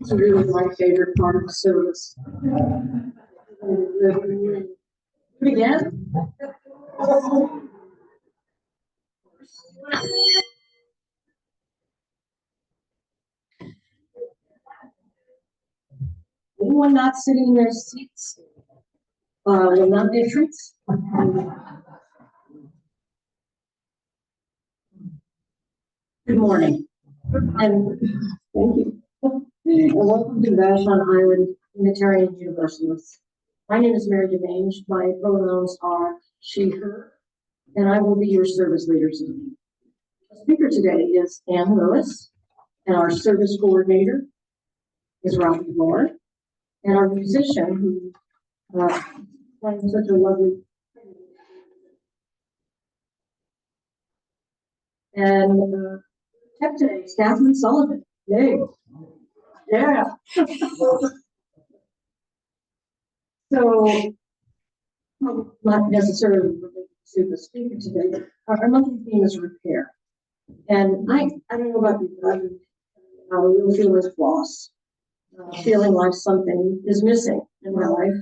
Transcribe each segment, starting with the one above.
It's really my favorite part of the service. Again? Anyone not sitting in their seats will not get treats. Good morning, and thank you. And welcome to Vashon Island Unitarian Universalist. My name is Mary DeMange. My pronouns are she, her, and I will be your service leader today. The speaker today is Ann Lewis, and our service coordinator is Robbie Lord, and our musician who playing such a lovely and tech today is Catherine Sullivan. Yay. Yeah. So, not necessarily related to the speaker today, but our monthly theme is repair. And I don't know about you, but I really feel this loss, feeling like something is missing in my life.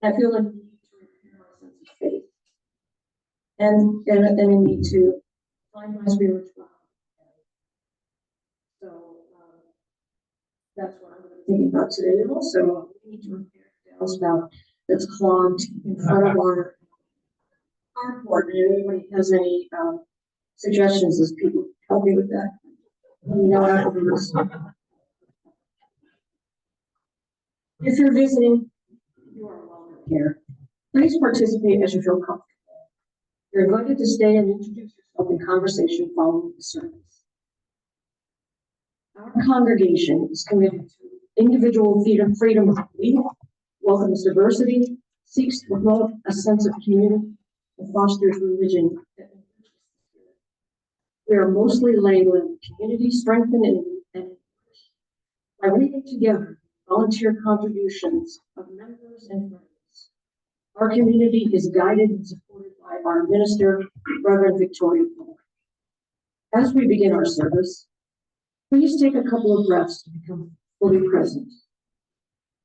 I feel the need to repair my sense of faith, and a need to find my spirituality. So that's what I'm going to be thinking about today. And also, we need to repair the downspout that's clogged in front of our carport. And if anybody has any suggestions, as people help me with that, you know, afterwards. If you're visiting, you are welcome here. Please participate as you feel comfortable. You're invited to stay and introduce yourself in conversation following the service. Our congregation is committed to individual freedom of belief, welcomes diversity, seeks to promote a sense of community, and fosters religion. We are mostly labeled community strengthening and by reading together volunteer contributions of members and friends. Our community is guided and supported by our minister, Reverend Victoria Paul. As we begin our service, please take a couple of breaths to become fully present.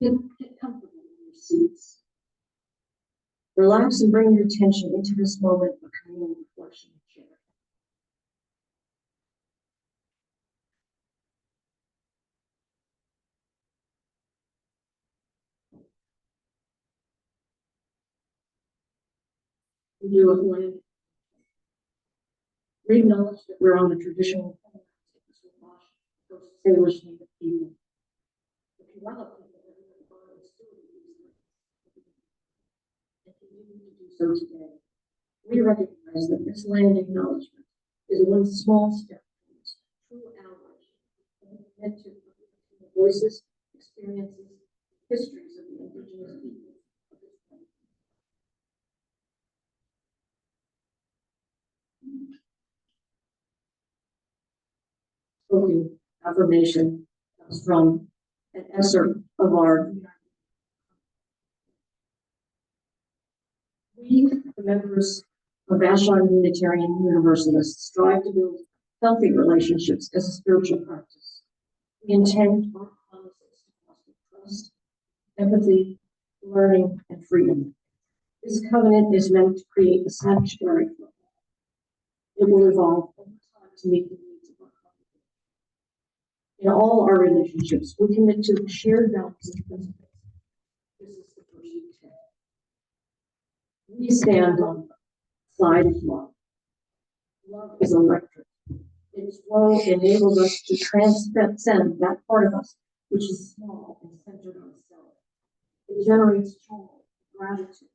Get comfortable in your seats. Relax and bring your attention into this moment of communal reflection and sharing. We do it when we acknowledge that we're on the traditional Salish Native people. If you want to so today, we recognize that this land acknowledgement is one small step towards true outreach, meant to the voices, experiences, histories of the indigenous people of this planet. Spoken affirmation comes from an excerpt of our we, the members of Vashon Unitarian Universalists, strive to build healthy relationships as a spiritual practice. We intend our promises to foster trust, empathy, learning, and freedom. This covenant is meant to create a sanctuary for all. It will evolve over time to meet the needs of our congregation. In all our relationships, we commit to shared values and principles. This is the first step. We stand on the side of love. Love is electric. Its flow enables us to transcend that part of us which is small and centered on self. It generates joy, gratitude,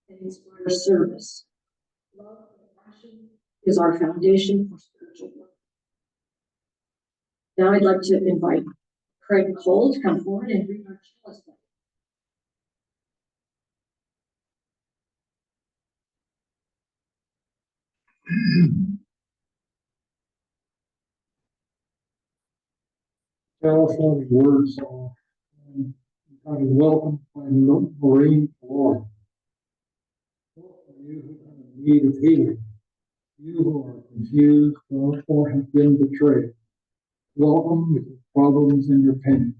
and inspires service. Love and passion is our foundation for spiritual growth. Now I'd like to invite Craig Cole to come forward and read our chalice. California words are welcome by Maureen Floyd. in need of healing, you who are confused or have been betrayed. Welcome with your problems and your pain.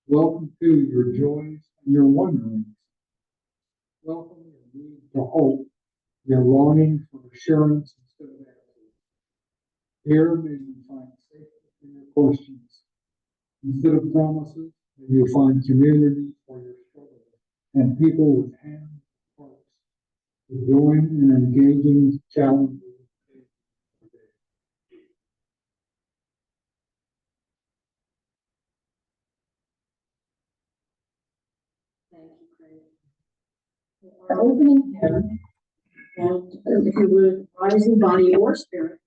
Welcome to your joys and your wonderings. Welcome your need to hope, your longing for assurance instead of answers. Here may you find safety for your questions. Instead of promises, may you find community for your struggles and people with hands and hearts to join in engaging challenges. Thank you, Craig. Our opening hymn, and if you would rise in body or spirit,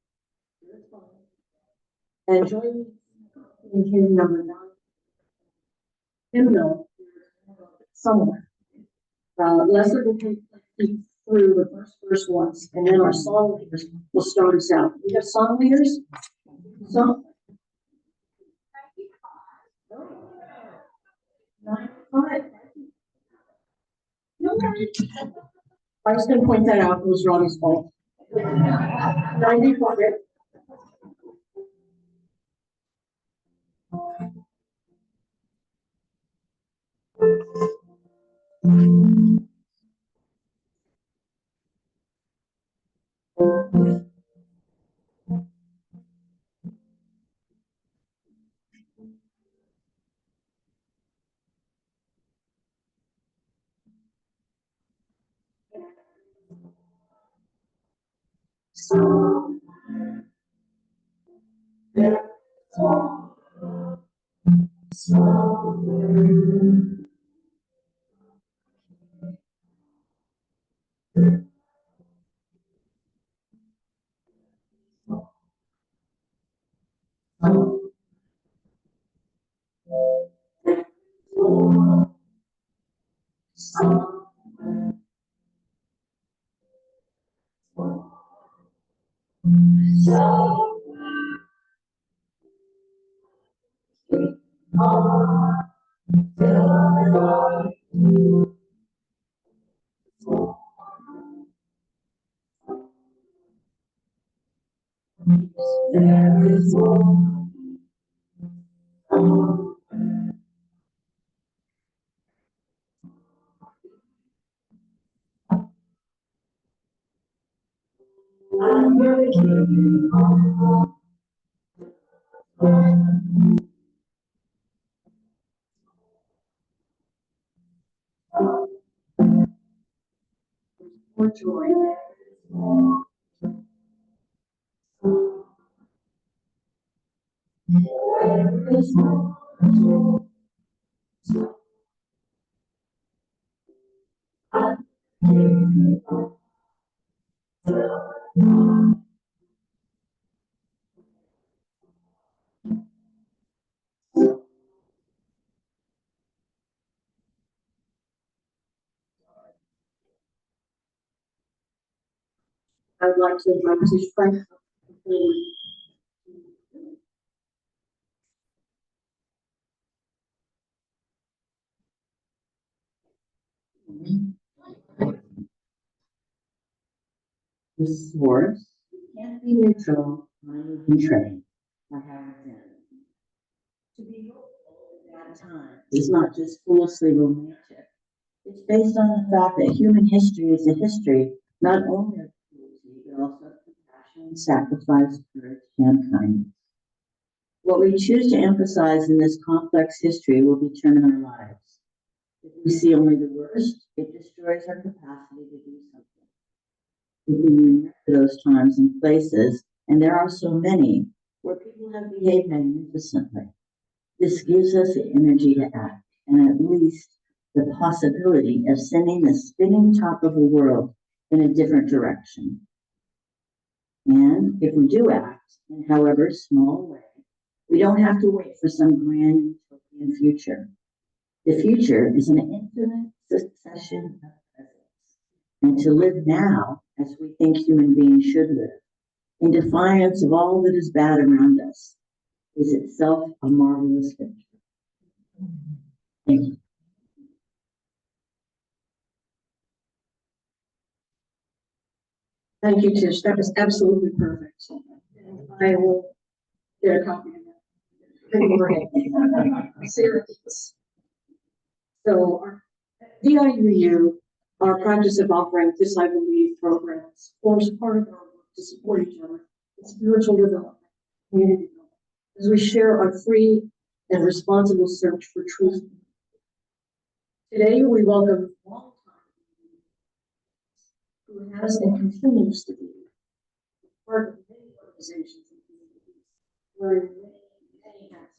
and join me in hymn number 9. Hymnal somewhere. Leslie will take you through the first verse once, and then our song leaders will start us out. We have song leaders? Song. 9-5. No, I was going to point that out. It was Ronnie's fault. 95. For joy. I would like to invite Mrs. Frank forward. This is Horace. Can't be neutral, mind be trained. I have it. To be hopeful at that time is not just foolishly romantic. It's based on the fact that human history is a history not only of cruelty, but also of compassion, sacrifice, courage, and kindness. What we choose to emphasize in this complex history will determine our lives. If we see only the worst, it destroys our capacity to do something. If we remember those times and places, and there are so many, where people have behaved magnificently, this gives us the energy to act, and at least the possibility of sending the spinning top of the world in a different direction. And if we do act, in however small a way, we don't have to wait for some grand utopian future. The future is an infinite succession of presents, and to live now as we think human beings should live, in defiance of all that is bad around us, is itself a marvelous venture. Thank you. Thank you, Tish. That was absolutely perfect. And I will get a copy of that. Serious. So, our DIUU, our practice of offering this, I believe, programs forms part of our work to support each other in spiritual development, community development, as we share our free and responsible search for truth. Today, we welcome longtime who has and continues to be part of many organizations and communities, wearing many hats.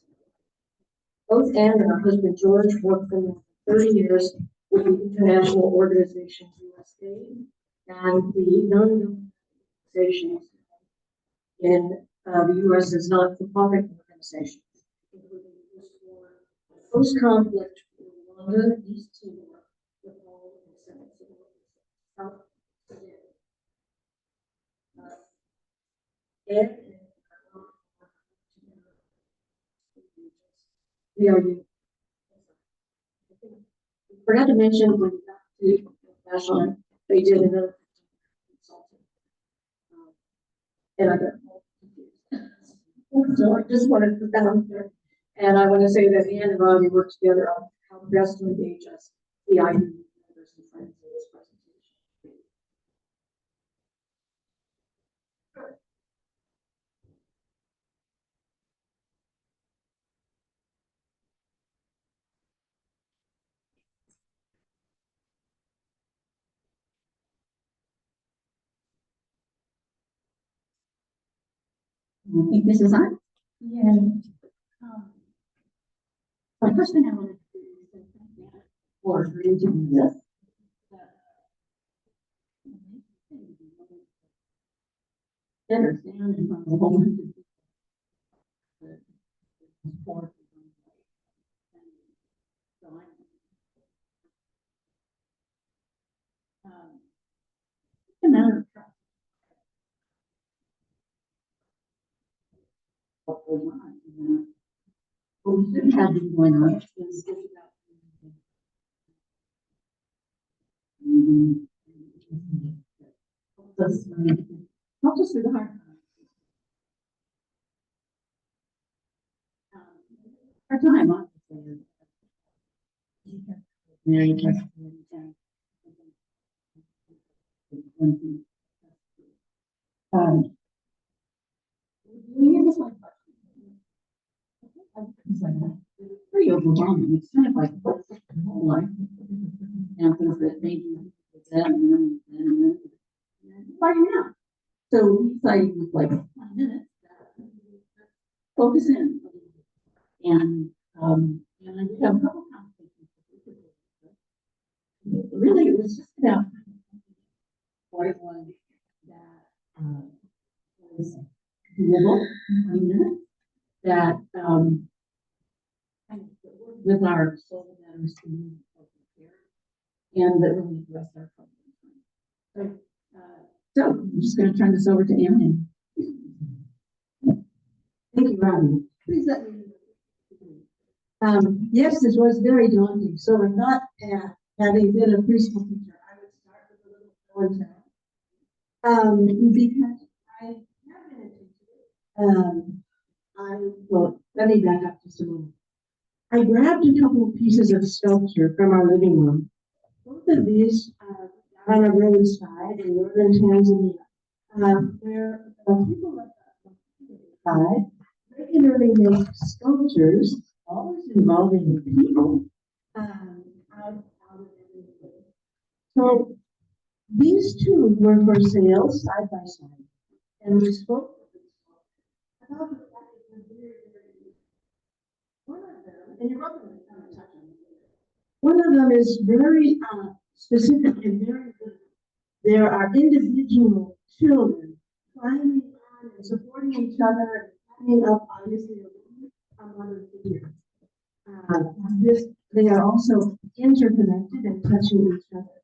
Both Anne and her husband George worked for more than 30 years with the international organizations USAID and the non-governmental organizations in the U.S. as not-for-profit organizations, including post-conflict Rwanda, East Timor, Nepal, and South Sudan. And we are forgot to mention when we got to National, they did another consulting. And I got all confused. So I just wanted to put that out there. And I want to say that Anne and Robbie worked together on how best to engage us, the IU members and friends in this presentation. I think this is on. Yeah. The first thing I wanted to do is thank Anna for agreeing to do this. Understand and from the whole support. It's a matter of trust. What goes on, what we should have been going on is not just through the hard times. Our time on Mary here's my question. Pretty overwhelming. It's kind of like the whole life. Answers that maybe then starting out. So we decided with like 5 minutes, focus in. And I did have a couple conversations. Really, it was just about what it was that was doable in 20 minutes. That with our soul matters community and that really address our problems. So I'm just going to turn this over to Anne. Thank you, Robbie. Please let me yes, this was very daunting. So I thought, having been a preschool teacher, I would start with a little show and tell. Because I have been a teacher. Well, let me back up just a moment. I grabbed a couple of pieces of sculpture from our living room. Both of these are on a roadside in northern Tanzania, where people at the side regularly make sculptures, always involving people, out of everything. So these two were for sale side by side, and we spoke about the fact that they're very, very one of them, and you're welcome to come and touch on it. One of them is very specific and very good. There are individual children climbing on and supporting each other, and climbing up, obviously, a mother figure. They are also interconnected and touching each other.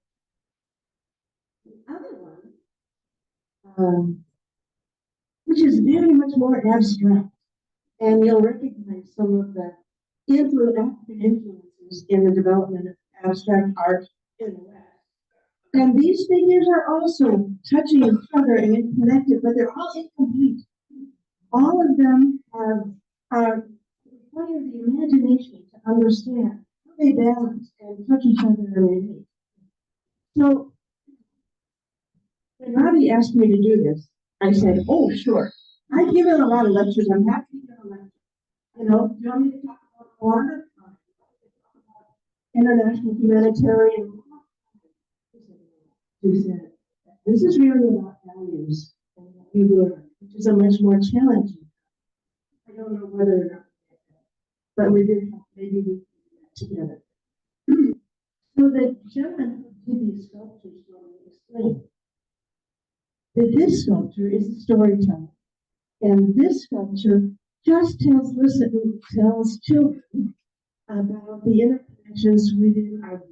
The other one, which is very much more abstract, and you'll recognize some of the African influences in the development of abstract art in the West. And these figures are also touching each other and connected, but they're all incomplete. All of them are require the imagination to understand how they balance and touch each other and relate. So when Robbie asked me to do this, I said, "Oh, sure. I've given a lot of lectures. I'm happy to give a lecture. You know, do you want me to talk about water? International humanitarian law?" He said, "This is really about values and what we learn, which is a much more challenging. I don't know whether or not, but we did have, maybe we can do that together." So the gentleman who did these sculptures for me explained that this sculpture is a storyteller, and this sculpture just tells children about the interconnections within our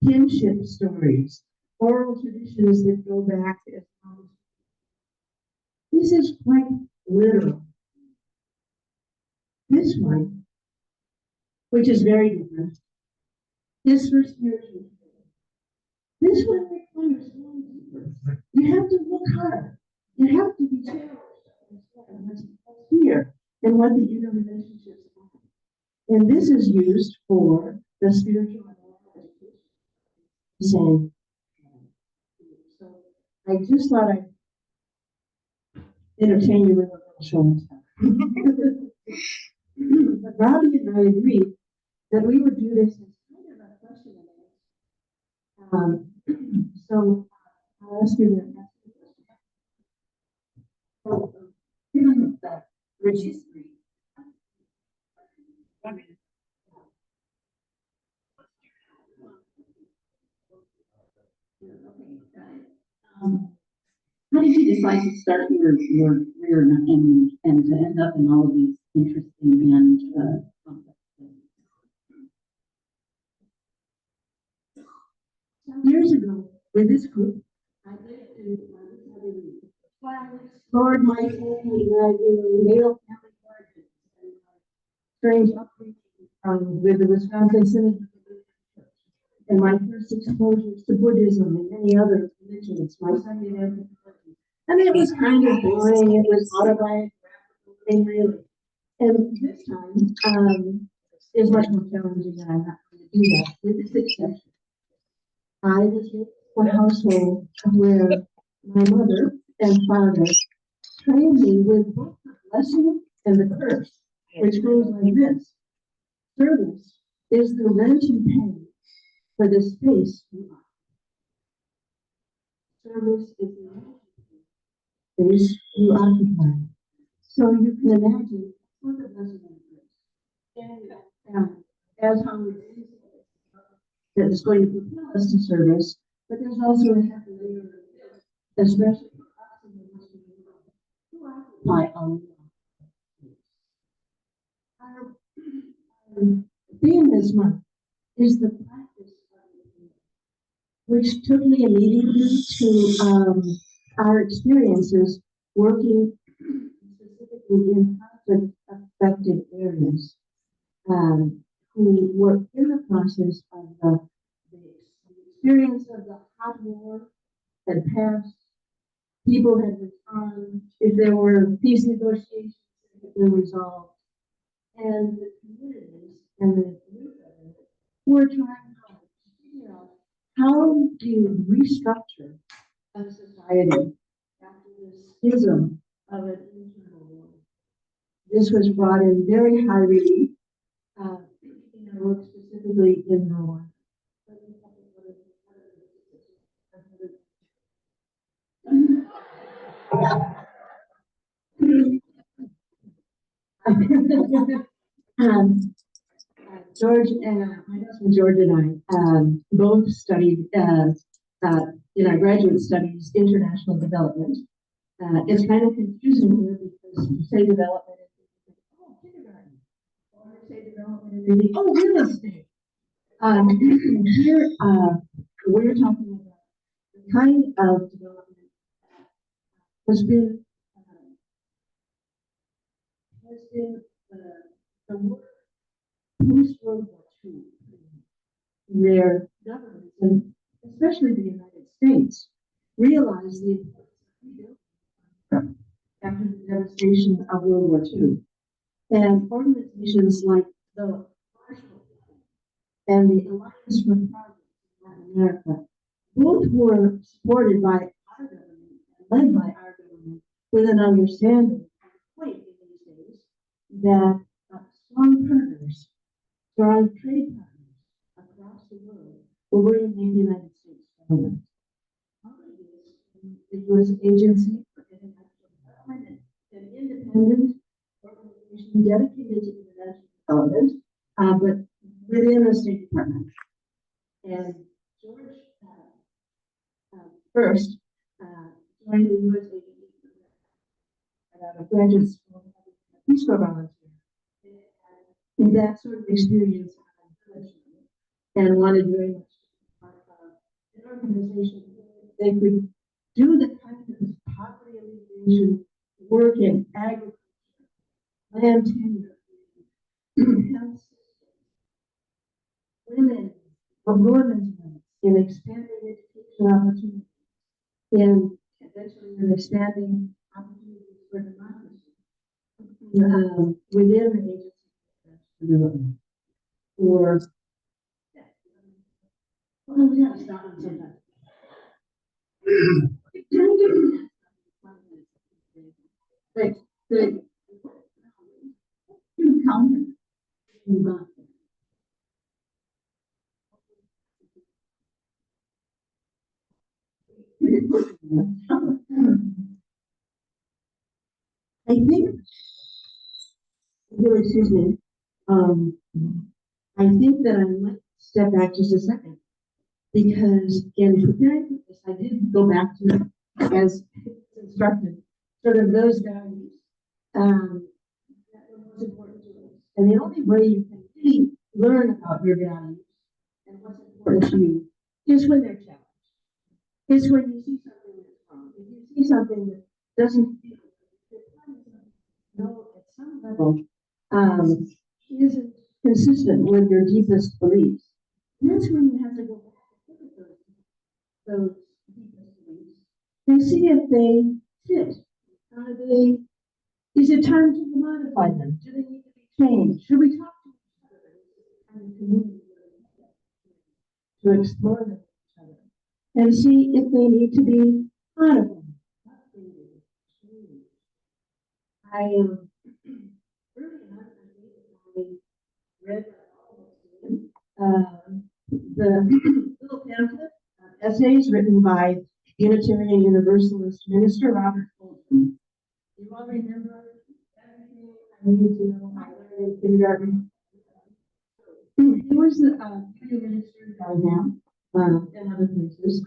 kinship stories, oral traditions that go back as long as. This is quite literal. This one, which is very different, is for spiritual. This one requires going deeper. You have to look hard. You have to be challenged what's here and what the inner relationships are. And this is used for the spiritual and moral education. So I just thought I'd entertain you with a little show and tell. But Robbie and I agreed that we would do this as kind of a question and answer. So I'll ask you to ask the question. Given the rich history. How did you decide to start your career and to end up in all of these interesting and complex things? Some years ago, with this group, I lived in where I explored my family in male family origins and strange upbringing with the Wisconsin Synod and my first exposures to Buddhism and many other religions, my Sunday afternoon. And it was kind of boring. It was autobiographical thing, really. And this time is much more challenging, and I'm not going to do that with this exception. I was in a household where my mother and father trained me with both the blessing and the curse, which goes like this. Service is the rent you pay for the space you occupy. Service is the rent you pay space you occupy. So you can imagine what the blessing and the curse. As Howard that is going to propel us to service, but there's also a happy layer of guilt, especially for us in the Western world, who occupy our theme this month is the practice of the which took me immediately to our experiences working specifically in conflict affected areas. Who were in the process of the experience of the hot war had passed. People had returned. If there were peace negotiations that had been resolved, and the communities and the youth were trying hard to figure out how do you restructure a society after the schism of an internal war. This was brought in very high relief. I work specifically in Rwanda. George and my husband George and I both studied in our graduate studies international development. It's kind of confusing here because you say development and oh, kindergarten, or you say development and they think, oh, real estate. Here we're talking about the kind of development that has been the work post World War II, where governments, and especially the United States realized the importance of rebuilding after the devastation of World War II. And organizations like the Marshall Plan and the Alliance for Progress in Latin America, both were supported by our government and led by our government with an understanding and point in these days that strong partners, strong trade partners across the world will bring in the United States government. The U.S. Agency for International Development, an independent organization dedicated to international development, but within the State Department. And George first joined the U.S. Agency at a graduate school, Peace Corps volunteer. And that sort of experience and wanted very much to be part of an organization where they could do the kind of poverty alleviation work in agriculture, land tenure, health systems, women, women's rights, in expanding education opportunities, in eventually in expanding opportunities for democracy within the agency or well, we have to stop them sometimes. Great, good. You count it. I think, excuse me, I think that I might step back just a second because in preparing for this, I did go back to, as instructed, sort of those values that were most important to us. And the only way you can really learn about your values and what's important to you is when they're challenged. It's when you see something that's wrong. If you see something that doesn't feel no, at some level, isn't consistent with your deepest beliefs. And that's when you have to go back and look at those deepest beliefs and see if they fit. Is it time to modify them? Do they need to be changed? Should we talk to each other as a community to explore them with each other and see if they need to be modified? I am early enough, I read the little pamphlet, essays written by Unitarian Universalist minister Robert Fulton. You all remember everything I needed to know I learned in kindergarten. He was the minister down now and other places,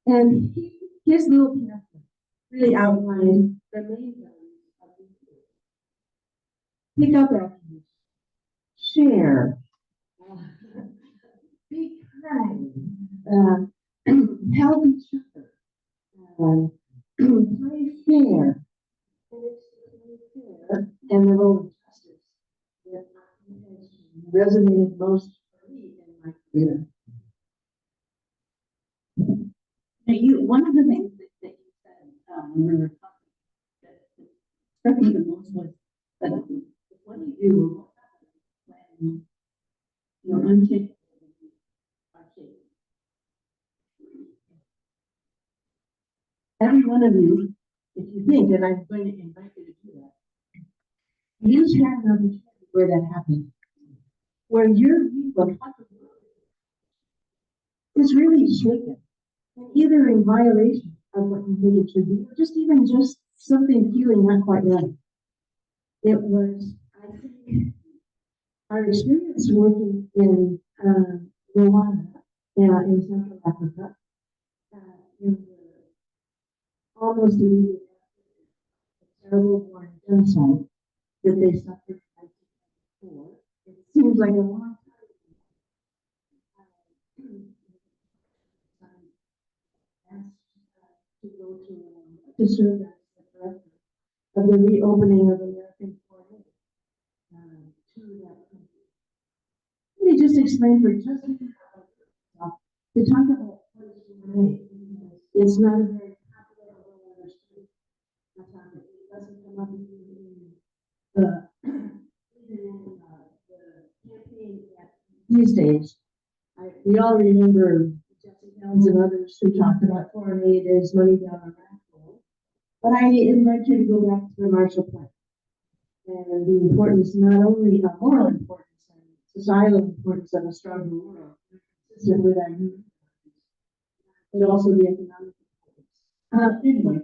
and his little pamphlet really outlined the main values. Pick up after you. Share. Be kind. Help each other. Play fair. And it's the fair and the role of justice that has resonated most for me in my career. Now, one of the things that you said when we were talking that struck me the most was that what do you do when you're unshakable are shaken? Every one of you, if you think, and I'm going to invite you to do that, you share an opportunity where that happened, where your view of what the world is really shaken, and either in violation of what you think it should be, or just even just something feeling not quite right. It was, I think, our experience working in Rwanda, in Central Africa, in the almost immediate terrible war and genocide that they suffered in 1994. It seems like a long time. Asked to go to serve as the director of the reopening of American foreign aid to that country. Let me just explain for just a minute to talk about what is foreign aid. It's not a very popular or well understood topic. It doesn't come up in the, the campaign these days. We all remember Jesse Helms and others who talked about foreign aid as money down our back. But I invite you to go back to the Marshall Plan and the importance, not only the moral importance and societal importance of a stronger world, consistent with our new, but also the economic importance. Anyway.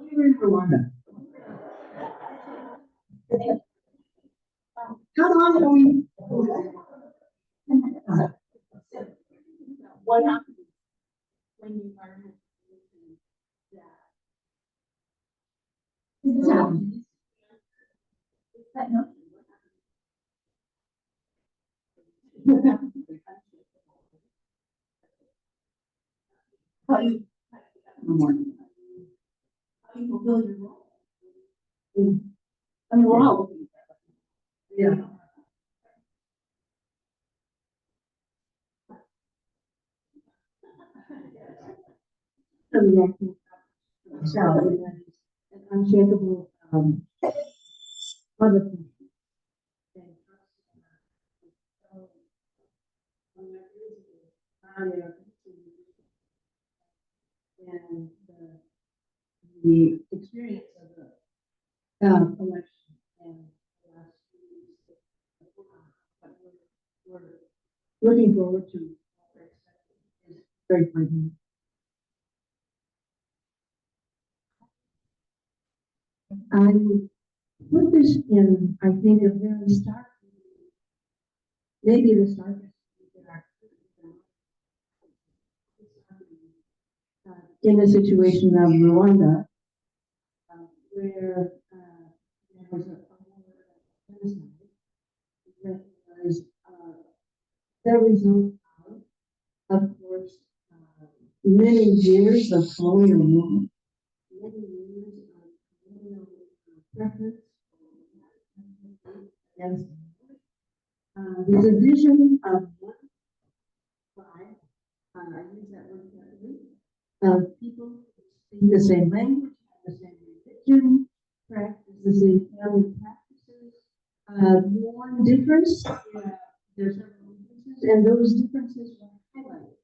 We were in Rwanda. How long are we? What happens when you are in that notion? How you fulfill your role? I mean, we're all looking at that. Yeah. So an unshakable other thing. And the experience of the election and the last few weeks, we're looking forward to is very frightening. I would put this in, I think, a very stark, maybe the starkest in the situation of Rwanda, where there was a genocide that was the result of course, many years of colonial rule, many years of colonial preference, and the division of one tribe, I use that word carefully, of people who speak the same language, have the same religion, practice the same family practices. One difference, there's several differences, and those differences were highlighted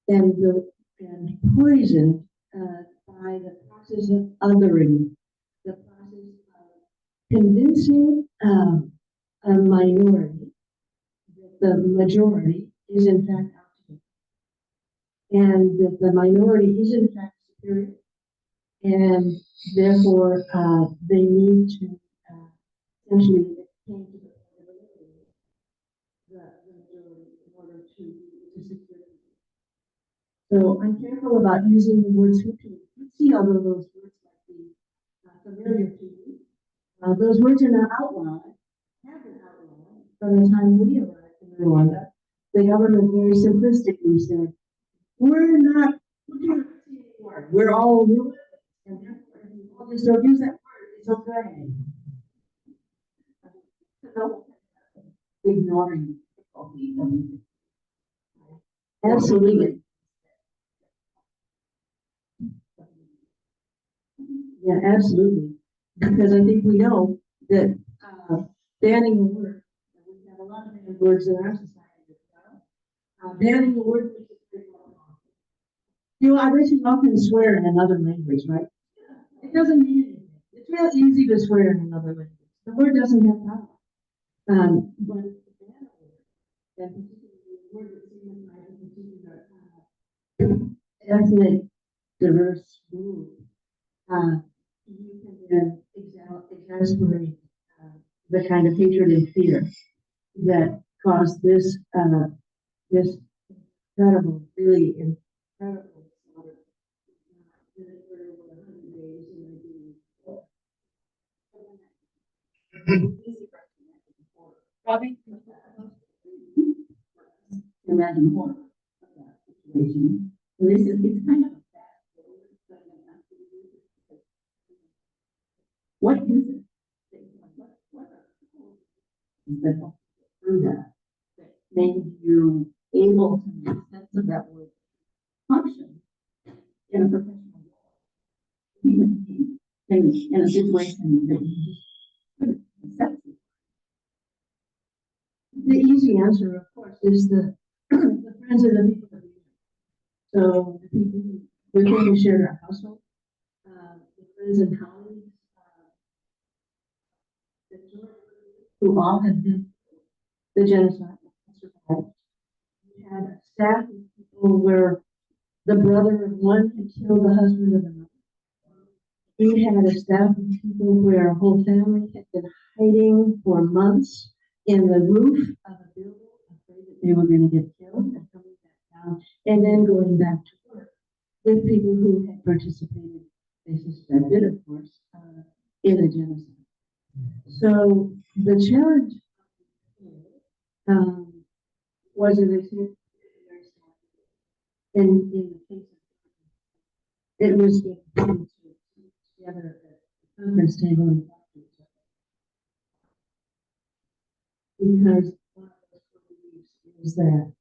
and poisoned by the process of othering, the process of convincing a minority that the majority is in fact out to get, and that the minority is in fact superior, and therefore they need to essentially came to the majority in order to secure. So I'm careful about using the words Hutu. See, although those words might be familiar to you, those words are not outlawed, have been outlawed from the time we arrived in Rwanda. The government very simplistically said, we're not Hutu anymore. We're all Rwandans, and therefore, if you all just don't use that word, it's okay. So, ignoring absolutely. Yeah, absolutely. Because I think we know that banning the word, we have a lot of banned words in our society as well. Banning the word makes it very well. You know, I bet you often swear in another language, right? It doesn't mean anything. It's real easy to swear in another language. The word doesn't have power. But that particular word that signifies a particular ethnic diverse group, you can then exasperate the kind of hatred and fear that caused this this incredible, really incredible slaughter. Robbie? Imagine the horror of that situation. So this is, it's kind of a fast forward, but I'm gonna ask you to do this. What is it? What are that helped you get through that made you able to make sense of that word function in a professional in a situation that you just couldn't accept. The easy answer, of course, is the, the friends and the people that we know. So the people with whom we shared our household, the friends and colleagues, who all had been the genocide survived. We had a staff of people where the brother of one had killed the husband of another. We had a staff of people where a whole family had been hiding for months in the roof of a building, afraid that they were going to get killed and coming back down, and then going back to work with people who had participated, they suspected, of course, in the genocide. So the challenge was, as I said, in the case of it was getting together at the conference table and talk to each other. Because one of those beliefs is that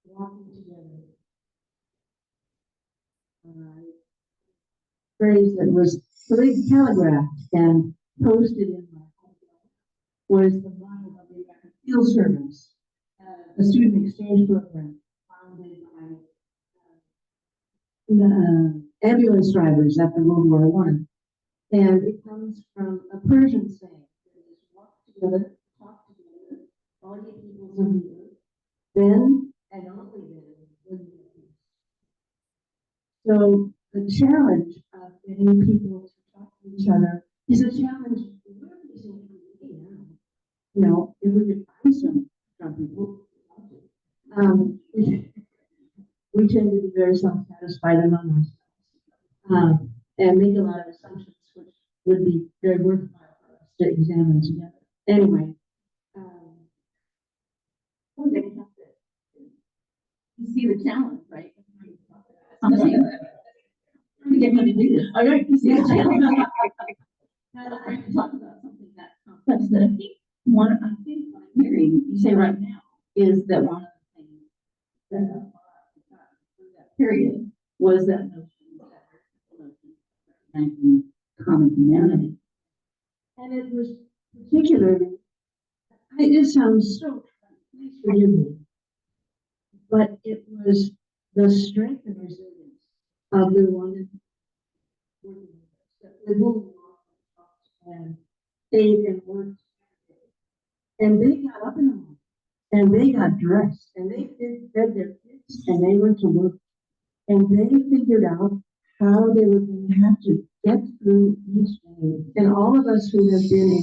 walking together, phrase that was telegraphed and posted in my home was the model of the American Field Service, a student exchange program founded by ambulance drivers after World War One, and it comes from a Persian saying that is walk together, talk together, all ye peoples of the earth, then and only then will you have peace. So the challenge of getting people to talk to each other is a challenge we're facing every day now. You know, if we could find some people, we tend to be very self-satisfied among ourselves, and make a lot of assumptions, which would be very worthwhile for us to examine together. Anyway, We're going to have to you see the challenge, right? I'm trying to get me to do this. All right, you see the challenge. Now, we're going to talk about something that complex that I think what I'm hearing you say right now is that one of the things that through that period was that notion that recognizing common humanity. and it was particularly, it sounds so, please forgive me, but it was the strength and resilience of the one with whom we often talked and ate and worked. And they got up in the morning and they got dressed and they fed their kids and they went to work and they figured out how they were going to have to get through each day. And all of us who have been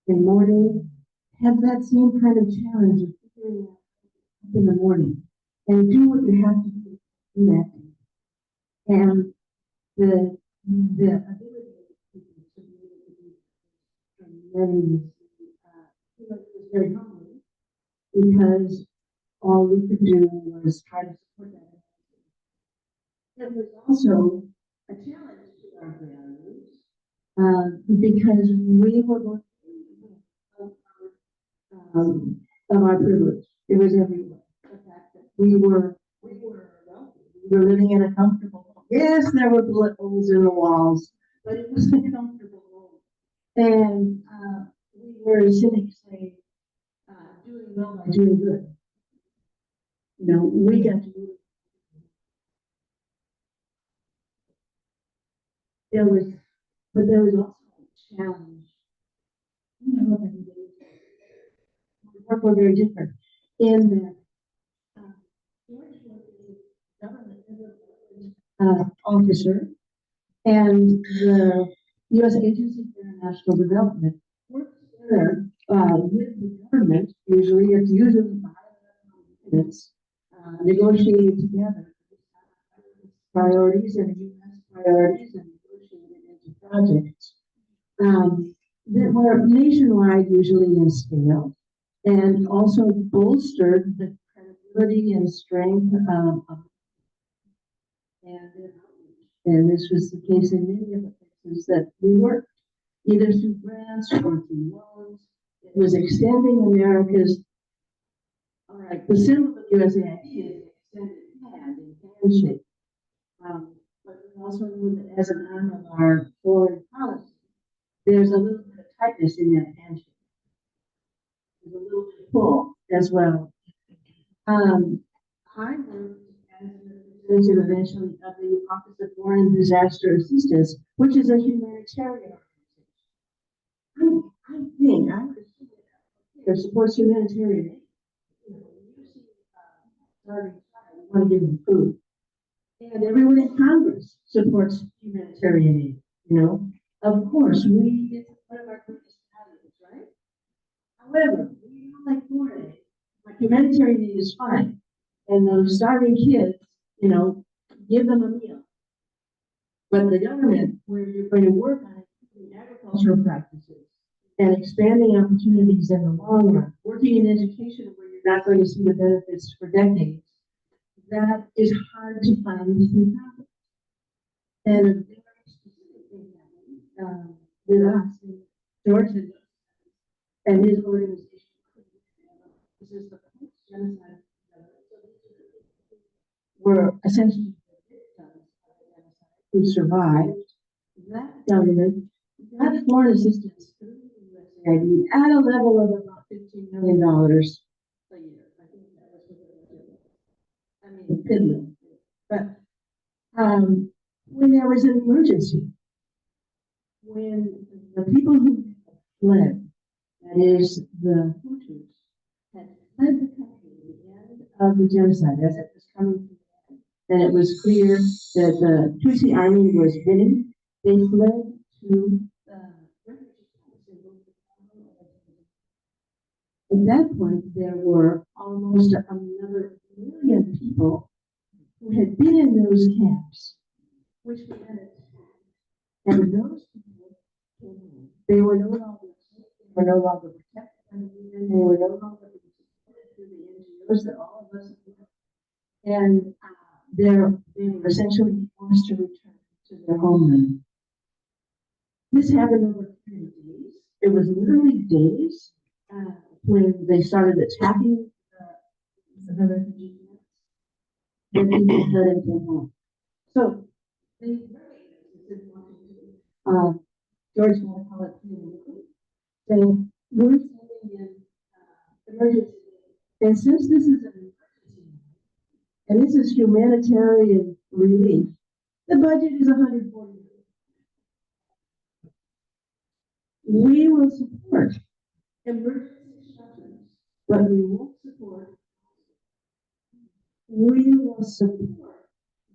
in mourning have that same kind of challenge of figuring out in the morning and do what you have to do that day. And the ability of people to be able to do many it was very humbling because all we could do was try to support that. It was also a challenge to our values because we were going of our privilege. It was everywhere. The fact that we were wealthy. We were living in a comfortable home. Yes, there were bullet holes in the walls, but it was a comfortable home. And we were, as cynics say, doing well by doing good. You know, we got to do it. But there was also a challenge. I don't know if I can get it. We're very different in that George was a government officer, and the U.S. Agency for International Development works together with the government. Usually, it's usually 5 minutes negotiated together priorities and U.S. priorities and negotiated into projects that were nationwide, usually in scale, and also bolstered the credibility and strength of and this was the case in many of the places that we worked. either through grants or through loans. It was extending America's, all right, the symbol of USAID is an extended hand in handshake. But we also know that as an arm of our foreign policy, there's a little bit of tightness in that handshake. There's a little bit of pull as well. I worked as an representative eventually of the Office of Foreign Disaster Assistance, which is a humanitarian organization. I think I would say that supports humanitarian aid. You know, when you see starving child, you want to give them food. And everyone in Congress supports humanitarian aid, you know. Of course, it's one of our greatest values, right? However, we don't like foreign aid. Like humanitarian aid is fine. And those starving kids, you know, give them a meal. But the government, where you're going to work on improving agricultural practices and expanding opportunities in the long run, working in education where you're not going to see the benefits for decades, that is hard to find through Congress. And a very specific thing happened with us in Georgia and his organization. This is the post-genocide. Were essentially victims of genocide who survived. That government got foreign assistance through the USAID at a level of about $15 million a year. I think that was what it was. I mean, piddling. But when there was an emergency, when the people who fled, that is the Hutus, had fled the country at the end of the genocide, as it was coming to the end, and it was clear that the Tutsi army was winning, they fled to refugee camps. At that point, there were almost another million people who had been in those camps, which we had attacked. And those people came home. They were no longer safe, they were no longer protected by the UN, they were no longer supported through the NGOs that all of us have. And they were essentially forced to return to their homeland. This happened over 3 days. It was literally days when they started attacking the refugee camps. And people fled and came home. So they George Montcalm saying we're sending in emergency. And since this is an emergency and this is humanitarian relief, the budget is $140 million. We will support emergency shelters, but we won't support. We will support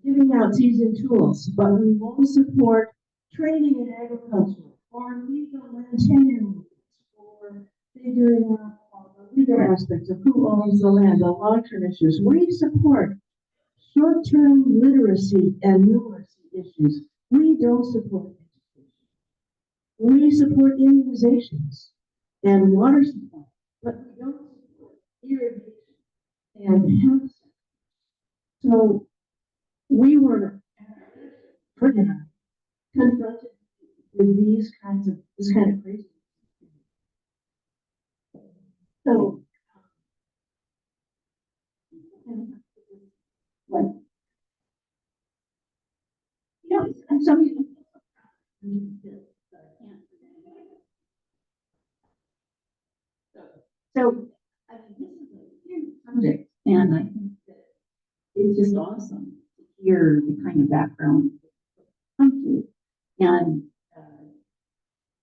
giving out seasoned tools, but we won't support training in agriculture or legal land tenure movements or figuring out all the legal aspects of who owns the land, the long-term issues. We support short-term literacy and numeracy issues. We don't support education. We support immunizations and water supply, but we don't support irrigation and health. So we were confronted with this kind of crazy. So, what? You know, I'm sorry. So, I mean, this is a huge subject, and I think that it's just awesome to hear the kind of background come to. And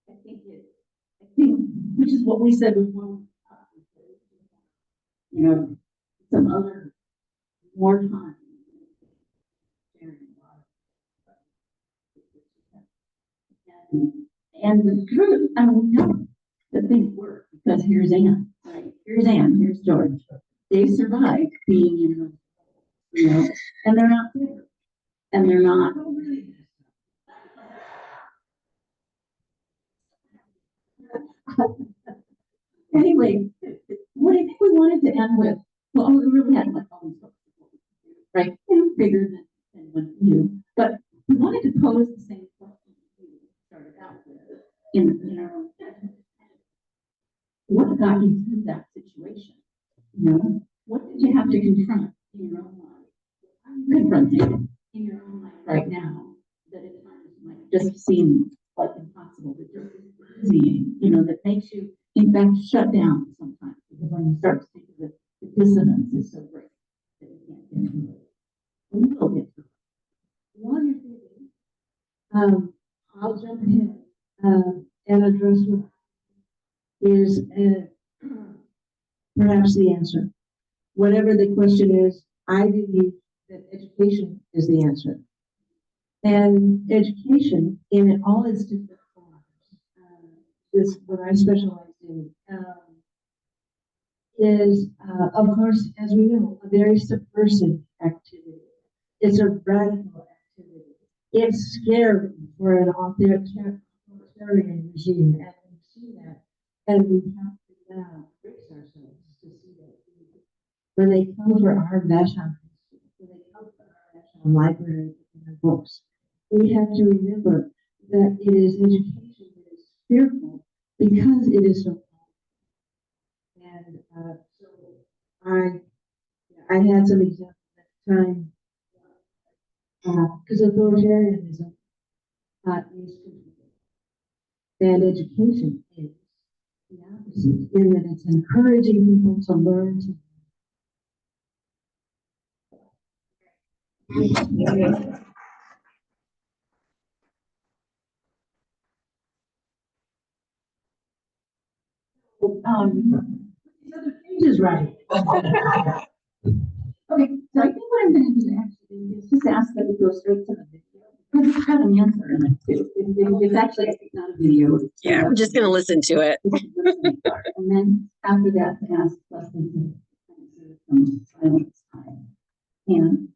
I think, which is what we said before, you know, some other more time. And the truth, I mean, we know that things work because here's Anne, right? Here's Anne, here's George. They survived being in, you know, and they're not bitter, and they're not. Anyway, what I think we wanted to end with, well, we really had like all these books, right? Bigger than what you, but we wanted to pose the same question we started out with in the got you through that situation? You know, what did you have to confront in your own life? What are you confronting in your own life right now that at times might just seem like impossible, that just is dizzying, you know, that makes you, in fact, shut down sometimes, because when you start to think of it, the dissonance is so great that you can't get through it. We will get through it. While you're thinking, I'll jump ahead, and address what is, perhaps the answer. Whatever the question is, I believe that education is the answer. And education in all its different forms, is what I specialize in, is, of course, as we know, a very subversive activity. It's a radical activity. It's scary for an authoritarian regime, and we see that, and we have to now brace ourselves to see that. When they come for our Vashon, when they come for our Vashon library and our books, we have to remember that it is education that is fearful because it is so powerful. And so I had some examples at the time, because authoritarianism is control, and education is the opposite, in that it's encouraging people to learn to. The other page is right. Okay, so I think what I'm gonna do actually is just ask that we go straight to the video, because it's got an answer in it too. It's actually, I think, not a video. Yeah, I'm just gonna listen to it. And then after that, to ask questions and answer some silence time. And,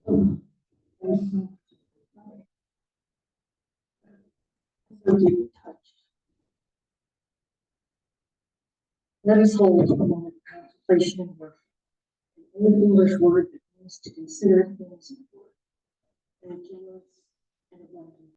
So deep touch. Let us hold a moment of contemplation and worship. An old English word that means to consider things important and generous and abundant.